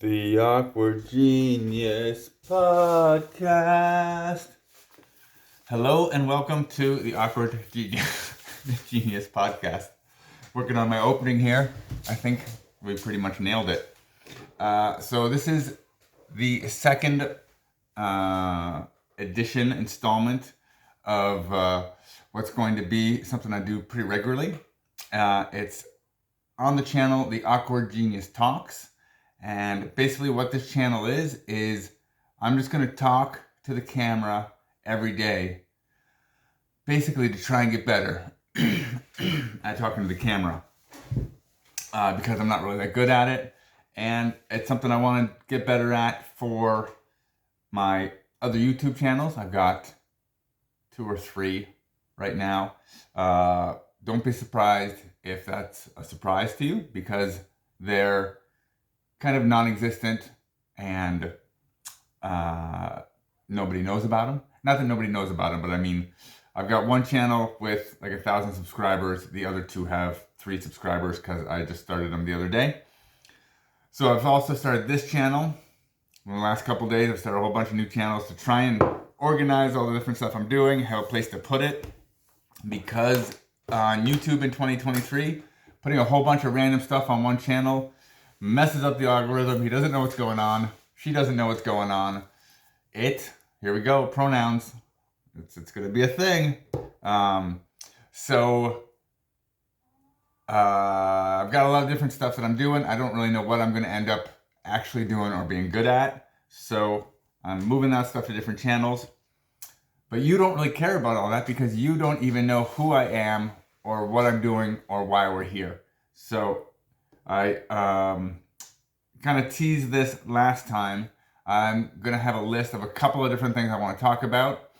The Awkward Genius Podcast. Hello and welcome to the Awkward Genius Podcast. Working on my opening here. I think we pretty much nailed it. So this is the second installment of what's going to be something I do pretty regularly. It's on the channel, the Akward Genius Talks. And basically what this channel is I'm just going to talk to the camera every day, basically to try and get better at talking to the camera, because I'm not really that good at it, and it's something I want to get better at for my other YouTube channels. I've got 2 or 3 right now. Don't be surprised if that's a surprise to you, because they're kind of non-existent and nobody knows about them. Not that nobody knows about them, but I mean, I've got one channel with like 1,000 subscribers. The other 2 have 3 subscribers because I just started them the other day. So I've also started this channel. In the last couple days, I've started a whole bunch of new channels to try and organize all the different stuff I'm doing, have a place to put it. Because on YouTube in 2023, putting a whole bunch of random stuff on one channel messes up the algorithm. He doesn't know what's going on. She doesn't know what's going on. Here we go, pronouns. It's going to be a thing. I've got a lot of different stuff that I'm doing. I don't really know what I'm going to end up actually doing or being good at. So I'm moving that stuff to different channels. But you don't really care about all that because you don't even know who I am or what I'm doing or why we're here. So I kind of teased this last time. I'm going to have a list of a couple of different things I want to talk about.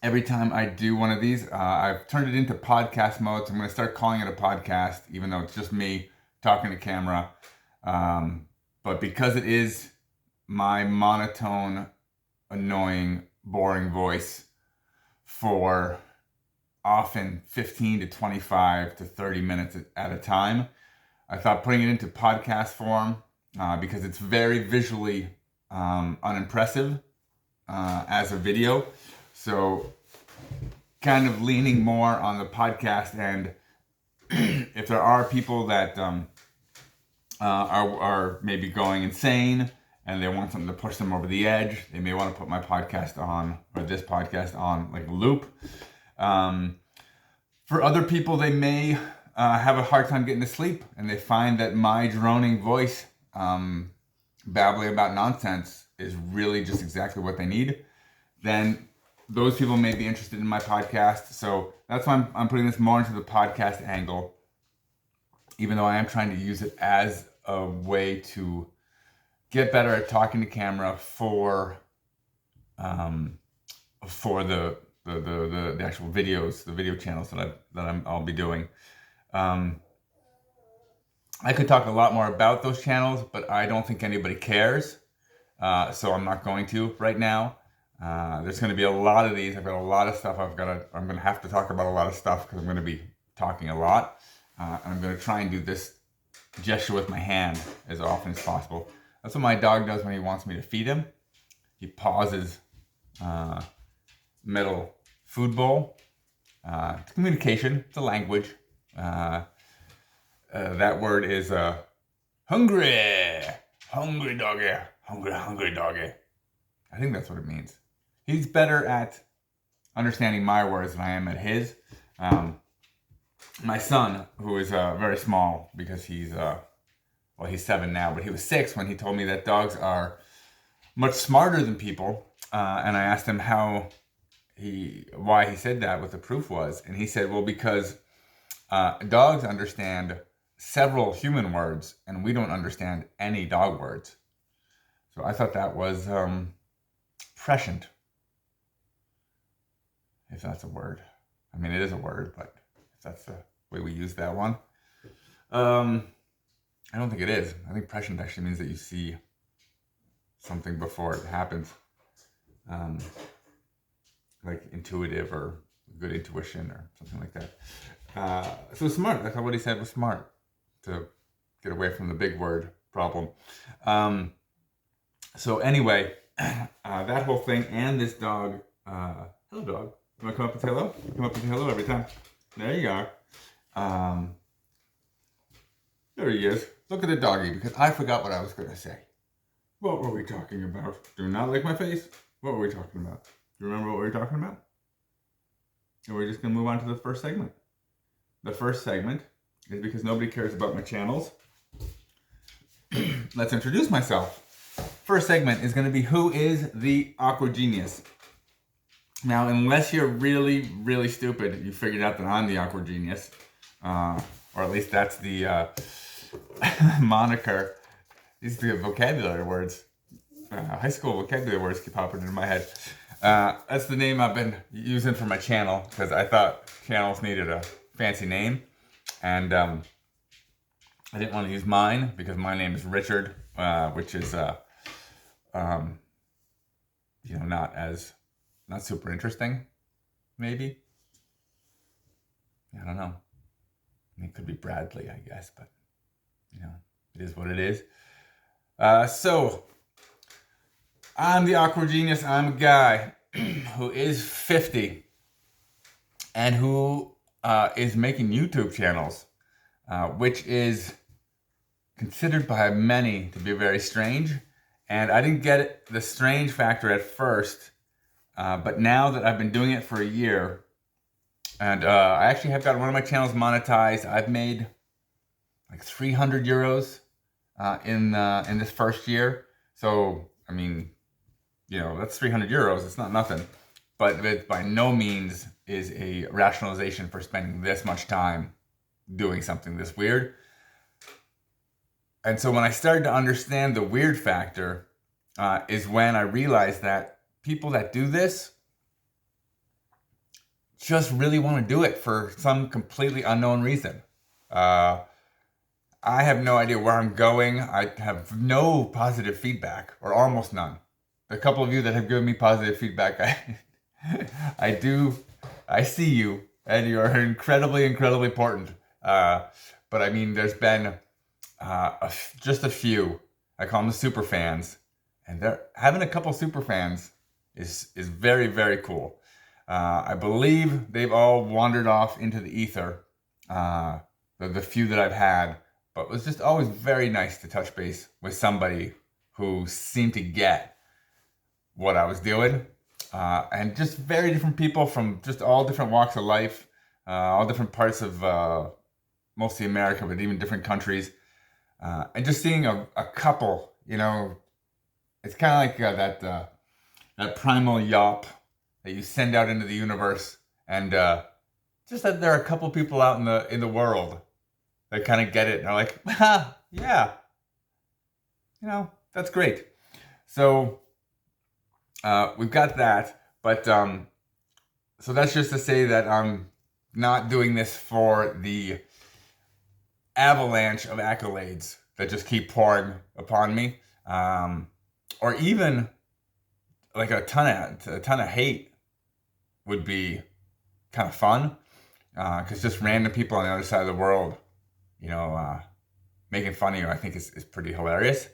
Every time I do one of these, I've turned it into podcast mode. So I'm going to start calling it a podcast, even though it's just me talking to camera. But because it is my monotone, annoying, boring voice for often 15 to 25 to 30 minutes at a time, I thought putting it into podcast form, because it's very visually unimpressive as a video. So kind of leaning more on the podcast end. If there are people that are maybe going insane and they want something to push them over the edge, they may want to put my podcast on, or this podcast on, like a loop. For other people, they may have a hard time getting to sleep, and they find that my droning voice, babbling about nonsense, is really just exactly what they need. Then those people may be interested in my podcast. So that's why I'm putting this more into the podcast angle, even though I am trying to use it as a way to get better at talking to camera for the actual videos, the video channels that I'll be doing. I could talk a lot more about those channels, but I don't think anybody cares. So I'm not going to right now. There's going to be a lot of these. I've got a lot of stuff I'm going to have to talk about a lot of stuff because I'm going to be talking a lot. And I'm going to try and do this gesture with my hand as often as possible. That's what my dog does when he wants me to feed him. He pauses metal food bowl. It's communication. It's a language. That word is hungry. Hungry doggy. Hungry doggy. I think that's what it means. He's better at understanding my words than I am at his. My son, who is very small because he's 7 now, but he was 6 when he told me that dogs are much smarter than people. And I asked him why he said that, what the proof was. And he said, well, because dogs understand several human words and we don't understand any dog words. So I thought that was prescient, if that's a word. I mean, it is a word, but if that's the way we use that one. I don't think it is. I think prescient actually means that you see something before it happens. Like intuitive or good intuition or something like that. So smart. I thought what he said was smart. To get away from the big word problem. So anyway, that whole thing and this dog, hello dog, you want to come up and say hello? You come up and say hello every time. There you are. There he is. Look at the doggy, because I forgot what I was going to say. What were we talking about? Do you not like my face? What were we talking about? Do you remember what we were talking about? And we're just going to move on to the first segment. The first segment is because nobody cares about my channels. Let's introduce myself. First segment is going to be who is the Akward Genius. Now, unless you're really, really stupid, you figured out that I'm the Akward Genius. Or at least that's the moniker. These are the vocabulary words. High school vocabulary words keep popping into my head. That's the name I've been using for my channel because I thought channels needed a fancy name. And I didn't want to use mine because my name is Richard, which is, not super interesting, maybe. I don't know. It could be Bradley, I guess, but, it is what it is. So, I'm the Akward Genius. I'm a guy who is 50 and who is making YouTube channels, which is considered by many to be very strange. And I didn't get the strange factor at first, but now that I've been doing it for a year, and I actually have got one of my channels monetized. I've made like 300 euros in this first year. So, I mean, that's 300 euros. It's not nothing. But it by no means is a rationalization for spending this much time doing something this weird. And so when I started to understand the weird factor is when I realized that people that do this just really want to do it for some completely unknown reason. I have no idea where I'm going. I have no positive feedback, or almost none. The couple of you that have given me positive feedback, I see you, and you are incredibly, incredibly important. But I mean, there's been just a few. I call them the super fans, and having a couple super fans is very, very cool. I believe they've all wandered off into the ether, the few that I've had, but it was just always very nice to touch base with somebody who seemed to get what I was doing, and just very different people from just all different walks of life, all different parts of mostly America, but even different countries, and just seeing a couple, it's kind of like that primal yawp that you send out into the universe, and just that there are a couple people out in the world that kind of get it and are like, yeah, that's great. So we've got that, but so that's just to say that I'm not doing this for the avalanche of accolades that just keep pouring upon me, or even like a ton of hate would be kind of fun, because just random people on the other side of the world, making fun of you, I think is pretty hilarious.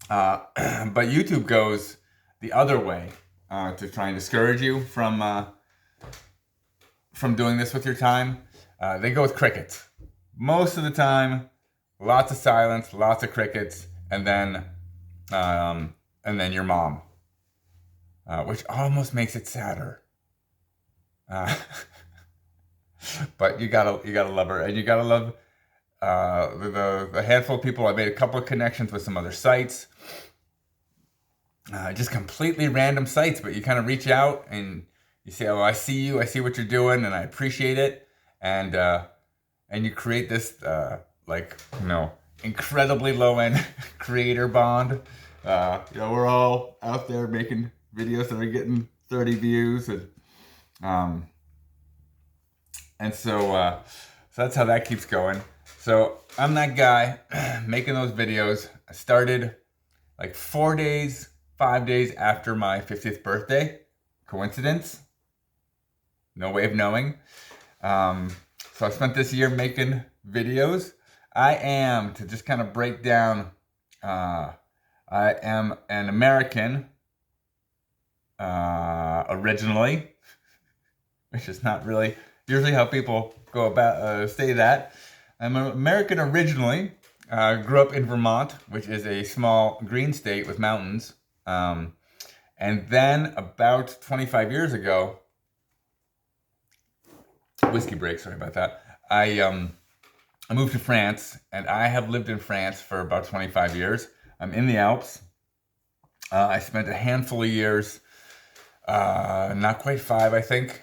But YouTube goes the other way, to try and discourage you from doing this with your time. They go with crickets. Most of the time, lots of silence, lots of crickets, and then your mom. Which almost makes it sadder. But you gotta love her, and you gotta love the handful of people. I made a couple of connections with some other sites, just completely random sites. But you kind of reach out and you say, "Oh, I see you. I see what you're doing, and I appreciate it." And you create this incredibly low end creator bond. We're all out there making videos that are getting 30 views, and so that's how that keeps going. So I'm that guy making those videos. I started like 5 days after my 50th birthday. Coincidence? No way of knowing. So I spent this year making videos. I am, to just kind of break down, I am an American originally, which is not really usually how people go about say that. I'm an American originally. Grew up in Vermont, which is a small green state with mountains. And then about 25 years ago, whiskey break, sorry about that. I moved to France, and I have lived in France for about 25 years. I'm in the Alps. I spent a handful of years, not quite 5, I think,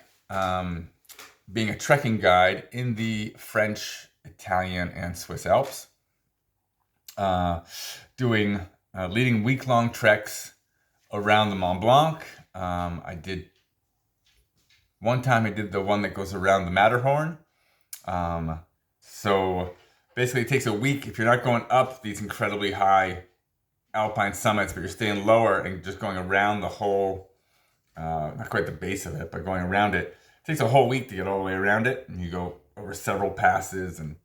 being a trekking guide in the French, Italian, and Swiss Alps. Leading week-long treks around the Mont Blanc. One time I did the one that goes around the Matterhorn. So basically it takes a week if you're not going up these incredibly high alpine summits, but you're staying lower and just going around the whole, not quite the base of it, but going around it. It takes a whole week to get all the way around it, and you go over several passes, and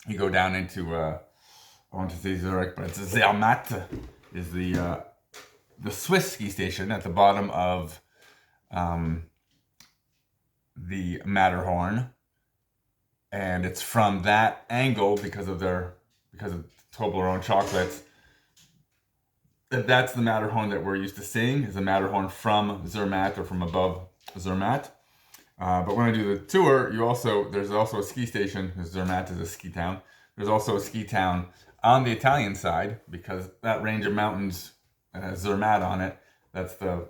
you go down into, I want to say Zurich, but it's Zermatt, is the Swiss ski station at the bottom of the Matterhorn. And it's from that angle, because of Toblerone chocolates, that's the Matterhorn that we're used to seeing, is the Matterhorn from Zermatt, or from above Zermatt. But when I do the tour, there's also a ski station, because Zermatt is a ski town. There's also a ski town on the Italian side, because that range of mountains has Zermatt on it. That's the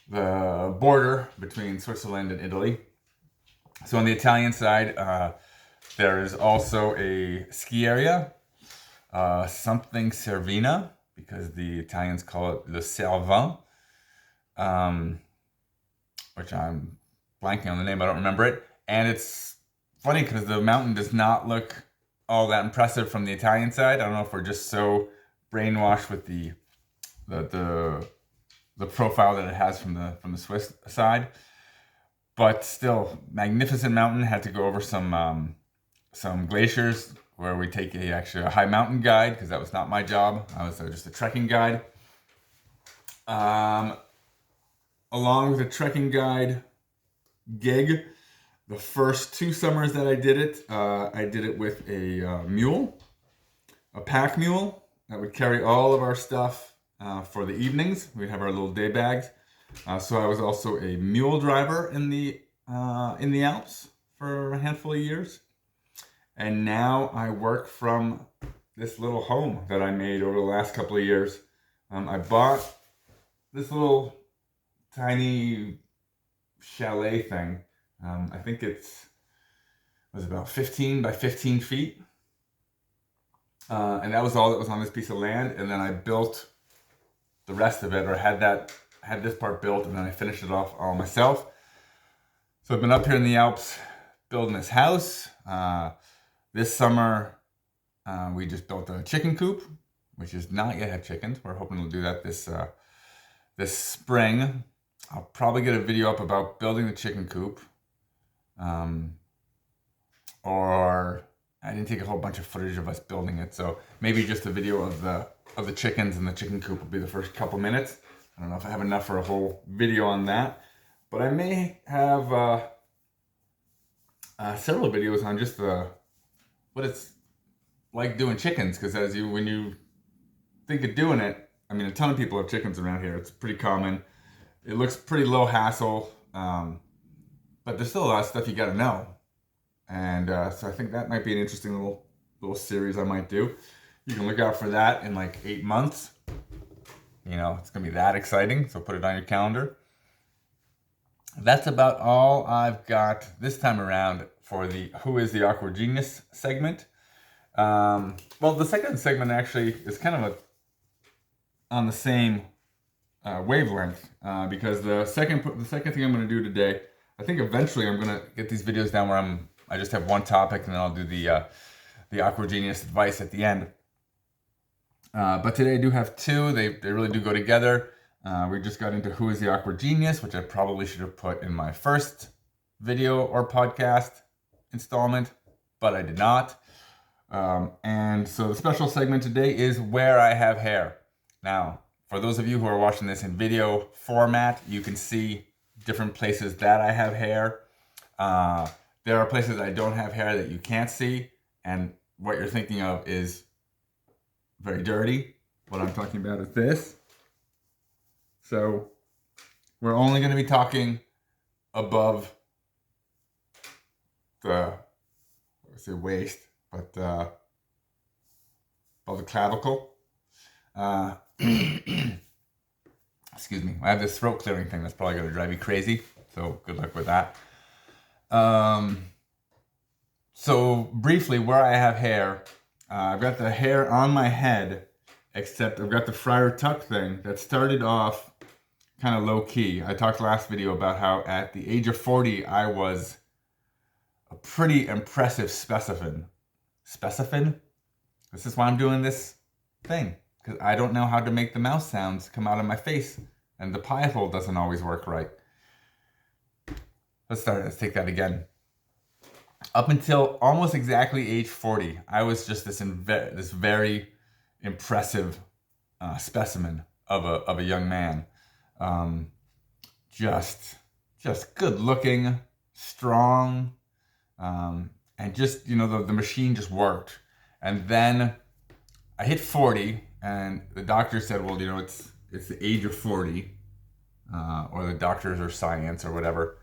border between Switzerland and Italy. So on the Italian side, there is also a ski area, something Cervina, because the Italians call it Le Cervin, which I'm blanking on the name, I don't remember it. And it's funny because the mountain does not look all that impressive from the Italian side. I don't know if we're just so brainwashed with the profile that it has from the Swiss side. But still, magnificent mountain. Had to go over some glaciers where we take a high mountain guide, because that was not my job. I was just a trekking guide. Along with a trekking guide gig, the first 2 summers that I did it with a mule, a pack mule that would carry all of our stuff for the evenings. We'd have our little day bags. So I was also a mule driver in the Alps for a handful of years. And now I work from this little home that I made over the last couple of years. I bought this little tiny chalet thing. I think it was about 15 by 15 feet. And that was all that was on this piece of land. And then I built the rest of it, or had this part built, and then I finished it off all myself. So I've been up here in the Alps building this house. This summer, we just built a chicken coop, which is not yet have chickens. We're hoping to do that this spring. I'll probably get a video up about building the chicken coop. Or I didn't take a whole bunch of footage of us building it, so maybe just a video of the chickens and the chicken coop will be the first couple minutes. I don't know if I have enough for a whole video on that, but I may have several videos on just what it's like doing chickens, because when you think of doing it, I mean, a ton of people have chickens around here. It's pretty common. It looks pretty low hassle, but there's still a lot of stuff you got to know. And so I think that might be an interesting little series I might do. You can look out for that in like 8 months. You know, it's going to be that exciting, so put it on your calendar. That's about all I've got this time around for the Who is the Akward Genius segment. Well, the second segment actually is kind of on the same wavelength, because the second thing I'm going to do today, I think eventually I'm going to get these videos down where I just have one topic, and then I'll do the Akward Genius Advice at the end. But today I do have 2. They really do go together. We just got into Who is the Akward Genius, which I probably should have put in my first video or podcast installment, but I did not. And so the special segment today is where I have hair. Now, for those of you who are watching this in video format, you can see different places that I have hair. There are places I don't have hair that you can't see, and what you're thinking of is very dirty. What I'm talking about is this. So we're only going to be talking above the, I say waist, but above the clavicle. Excuse me. I have this throat clearing thing that's probably going to drive you crazy. So good luck with that. So briefly, where I have hair, I've got the hair on my head, except I've got the friar tuck thing that started off kind of low key. I talked last video about how at the age of 40, I was a pretty impressive specimen. Specimen? This is why I'm doing this thing, because I don't know how to make the mouse sounds come out of my face, and the pie hole doesn't always work right. Let's take that again. Up until almost exactly age 40, I was just this very impressive specimen of a young man. Just good looking, strong, and just, you know, the machine just worked. And then I hit 40, and the doctor said, well, you know, it's the age of 40, or the doctors or science or whatever.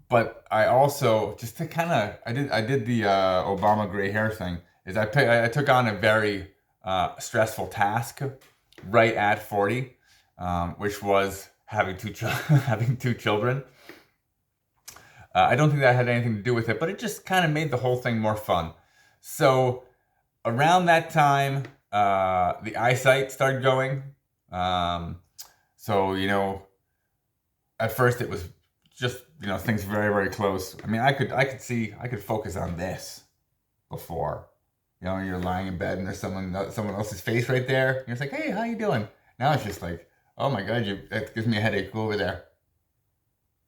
But I also, just to kind of, I did the Obama gray hair thing, is I took on a very stressful task right at 40, which was having two children. I don't think that had anything to do with it, but it just kind of made the whole thing more fun. So around that time, the eyesight started going. So, you know, at first it was just, you know, things very, very close. I mean, I could focus on this before. You know, you're lying in bed and there's someone else's face right there. And you're like, hey, how you doing? Now it's just like, oh my God, that gives me a headache. Go over there.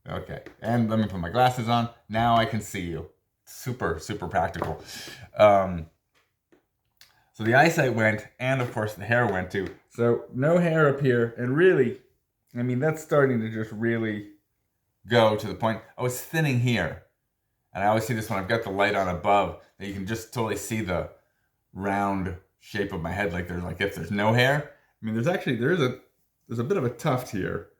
Okay, and let me put my glasses on. Now I can see you. Super, super practical. So the eyesight went, and of course the hair went too. So no hair up here, and really, I mean, that's starting to just really go to the point. I was thinning here, and I always see this when I've got the light on above, that you can just totally see the round shape of my head, like if there's no hair. I mean, there's a bit of a tuft here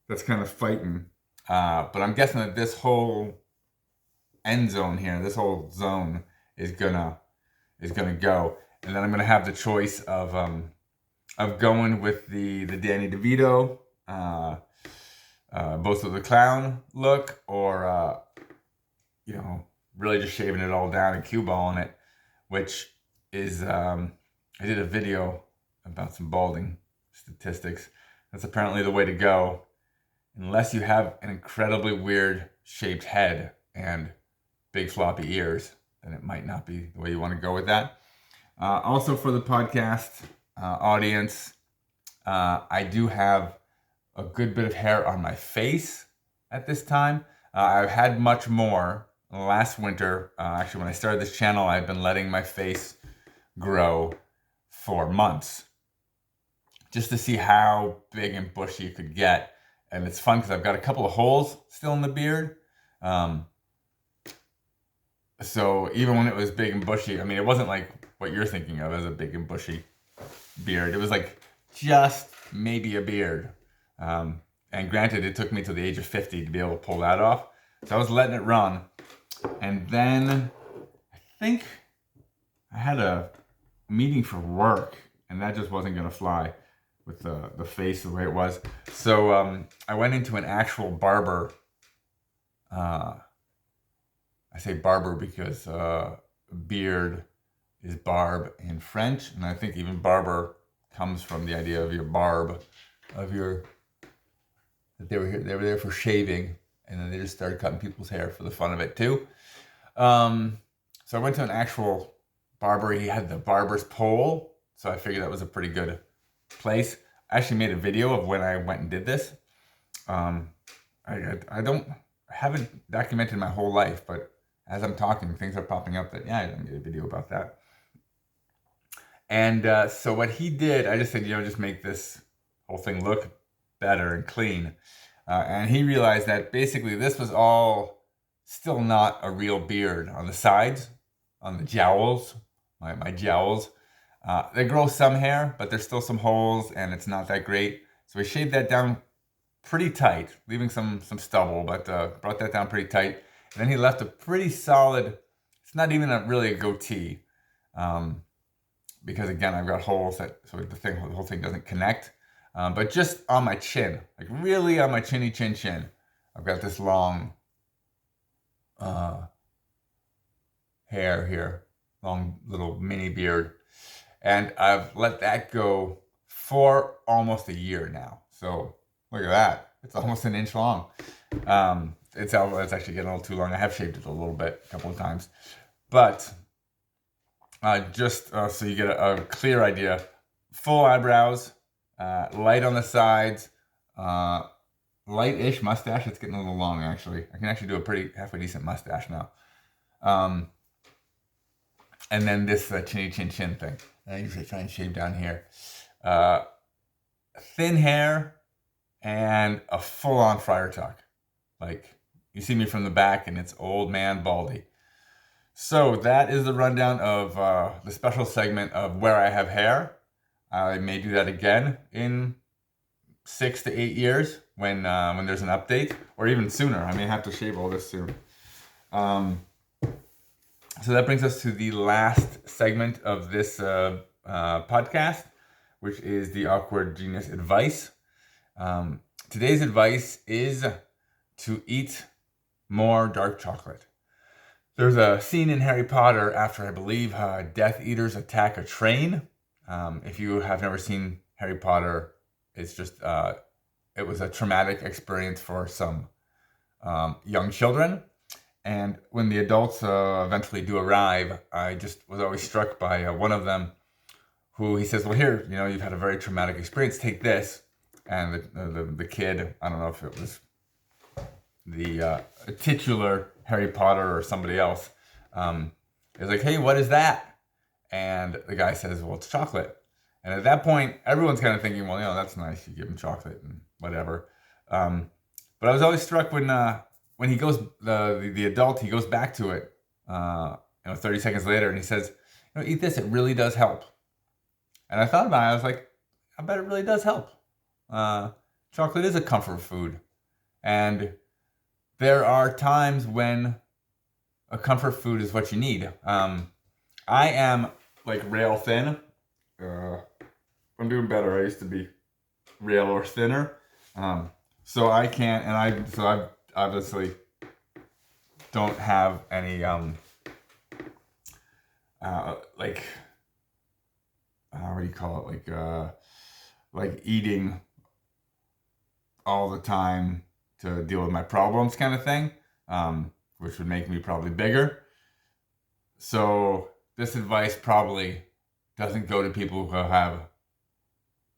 that's kind of fighting. But I'm guessing that this whole end zone here, this whole zone is gonna go, and then I'm gonna have the choice of going with the Danny DeVito, both of the clown look, or you know, really just shaving it all down and cue balling it, which is I did a video about some balding statistics. That's apparently the way to go. Unless you have an incredibly weird shaped head and big floppy ears, then it might not be the way you want to go with that. Also for the podcast audience, I do have a good bit of hair on my face at this time. I've had much more last winter. Actually, when I started this channel, I've been letting my face grow for months just to see how big and bushy it could get. And it's fun because I've got a couple of holes still in the beard. So even when it was big and bushy, I mean, it wasn't like what you're thinking of as a big and bushy beard. It was like just maybe a beard. And granted, it took me to the age of 50 to be able to pull that off. So I was letting it run. And then I think I had a meeting for work, and that just wasn't going to fly with the face the way it was. So I went into an actual barber. I say barber because beard is barb in French, and I think even barber comes from the idea of your barb, that they were there for shaving, and then they just started cutting people's hair for the fun of it too. So I went to an actual barber. He had the barber's pole, so I figured that was a pretty good place. I actually made a video of when I went and did this. I haven't documented my whole life, but as I'm talking, things are popping up that, yeah, I didn't get a video about that. And so what he did, I just said, just make this whole thing look better and clean. And he realized that basically this was all still not a real beard on the sides, on the jowls, my jowls. They grow some hair, but there's still some holes and it's not that great. So we shaved that down pretty tight, leaving some stubble, but brought that down pretty tight. And then he left a pretty solid, it's not even really a goatee, because again, I've got holes so the whole thing doesn't connect. But just on my chin, like really on my chinny chin, I've got this long hair here, long little mini beard. And I've let that go for almost a year now. So look at that. It's almost an inch long. It's actually getting a little too long. I have shaved it a little bit, a couple of times. But just so you get a clear idea, full eyebrows, light on the sides, light-ish mustache. It's getting a little long, actually. I can actually do a pretty halfway decent mustache now. And then this chinny chin thing. I usually try and shave down here. Thin hair and a full-on friar tuck. Like, you see me from the back and it's old man baldy. So that is the rundown of the special segment of where I have hair. I may do that again in 6 to 8 years when there's an update, or even sooner. I may have to shave all this soon. So that brings us to the last segment of this podcast, which is the Akward Genius Advice. Today's advice is to eat more dark chocolate. There's a scene in Harry Potter after, I believe, Death Eaters attack a train. If you have never seen Harry Potter, it's just, it was a traumatic experience for some young children. And when the adults eventually do arrive, I just was always struck by one of them who he says, well, here, you've had a very traumatic experience, take this. And the kid, I don't know if it was the titular Harry Potter or somebody else, is like, hey, what is that? And the guy says, well, it's chocolate. And at that point, everyone's kind of thinking, well, that's nice. You give him chocolate and whatever. But I was always struck when he goes, the adult, he goes back to it, 30 seconds later, and he says, eat this. It really does help. And I thought about it. I was like, I bet it really does help. Chocolate is a comfort food. And there are times when a comfort food is what you need. I am like rail thin. I'm doing better. I used to be rail or thinner. So I can't, and I obviously don't have any, what do you call it? Like eating all the time to deal with my problems kind of thing, which would make me probably bigger. So this advice probably doesn't go to people who have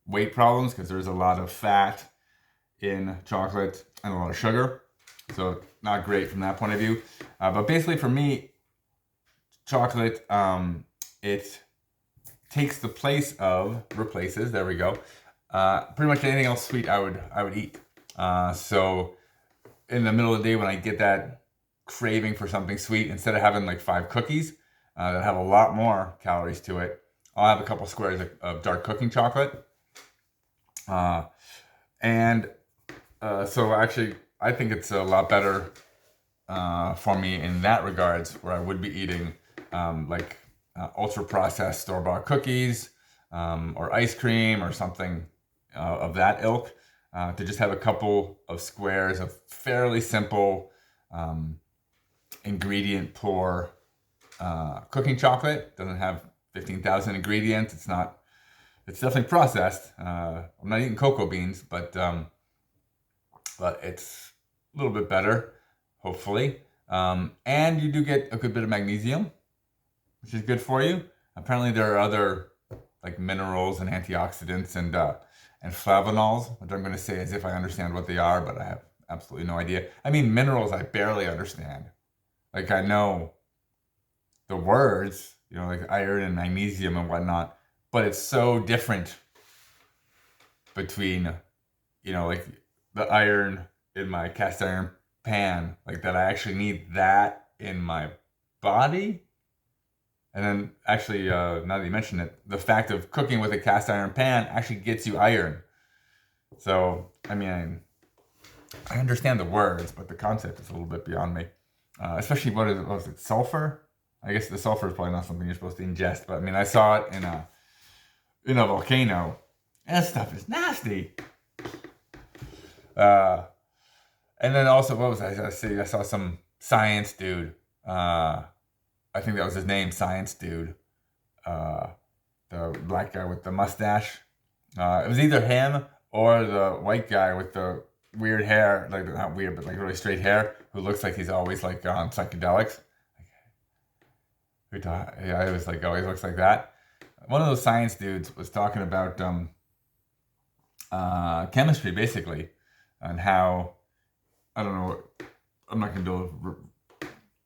weight problems, because there's a lot of fat in chocolate and a lot of sugar. So not great from that point of view. But basically for me, chocolate, it takes the replaces, there we go, pretty much anything else sweet I would eat. So in the middle of the day when I get that craving for something sweet, instead of having like 5 cookies that have a lot more calories to it, I'll have a couple squares of dark cooking chocolate. So actually, I think it's a lot better for me in that regards, where I would be eating ultra-processed store-bought cookies or ice cream or something of that ilk, to just have a couple of squares of fairly simple, ingredient-poor cooking chocolate. Doesn't have 15,000 ingredients. It's definitely processed. I'm not eating cocoa beans, but it's a little bit better, hopefully. And you do get a good bit of magnesium, which is good for you. Apparently there are other like minerals and antioxidants and flavonols, which I'm going to say as if I understand what they are, but I have absolutely no idea. I mean, minerals I barely understand. Like, I know the words, you know, like iron and magnesium and whatnot, but it's so different between, you know, like the iron in my cast iron pan, like that I actually need that in my body. And then actually, now that you mention it, the fact of cooking with a cast iron pan actually gets you iron. So, I mean, I understand the words, but the concept is a little bit beyond me. Especially what was it, sulfur? I guess the sulfur is probably not something you're supposed to ingest, but I mean, I saw it in a volcano. And that stuff is nasty. And then also, what was I see? I saw some science dude. I think that was his name, Science Dude. The black guy with the mustache. It was either him or the white guy with the weird hair, like not weird, but like really straight hair, who looks like he's always like on psychedelics. Yeah, it was like always looks like that. One of those science dudes was talking about chemistry, basically, and how, I don't know, I'm not going to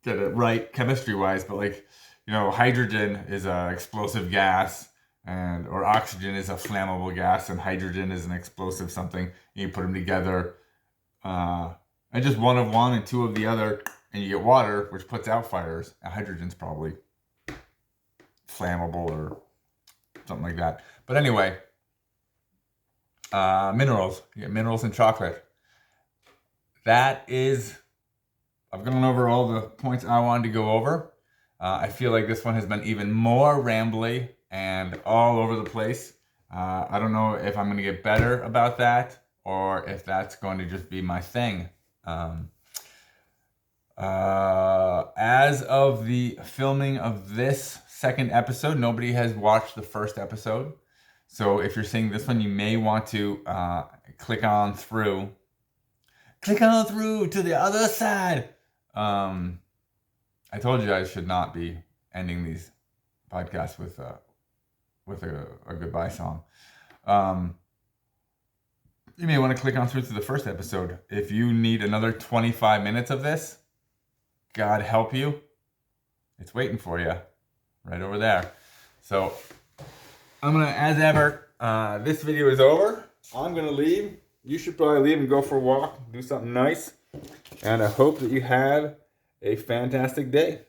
get it right chemistry-wise, but like, you know, hydrogen is an explosive gas, or oxygen is a flammable gas, and hydrogen is an explosive something. And you put them together, and just one of one and two of the other, and you get water, which puts out fires. And hydrogen's probably flammable or something like that. But anyway, minerals. You get minerals in chocolate. That is, I've gone over all the points I wanted to go over. I feel like this one has been even more rambly and all over the place. I don't know if I'm going to get better about that or if that's going to just be my thing. As of the filming of this second episode, nobody has watched the first episode. So if you're seeing this one, you may want to click on through to the other side. I told you I should not be ending these podcasts with a goodbye song. You may want to click on through to the first episode. If you need another 25 minutes of this, God help you. It's waiting for you right over there. So I'm going to, as ever, this video is over. I'm going to leave. You should probably leave and go for a walk, do something nice. And I hope that you have a fantastic day.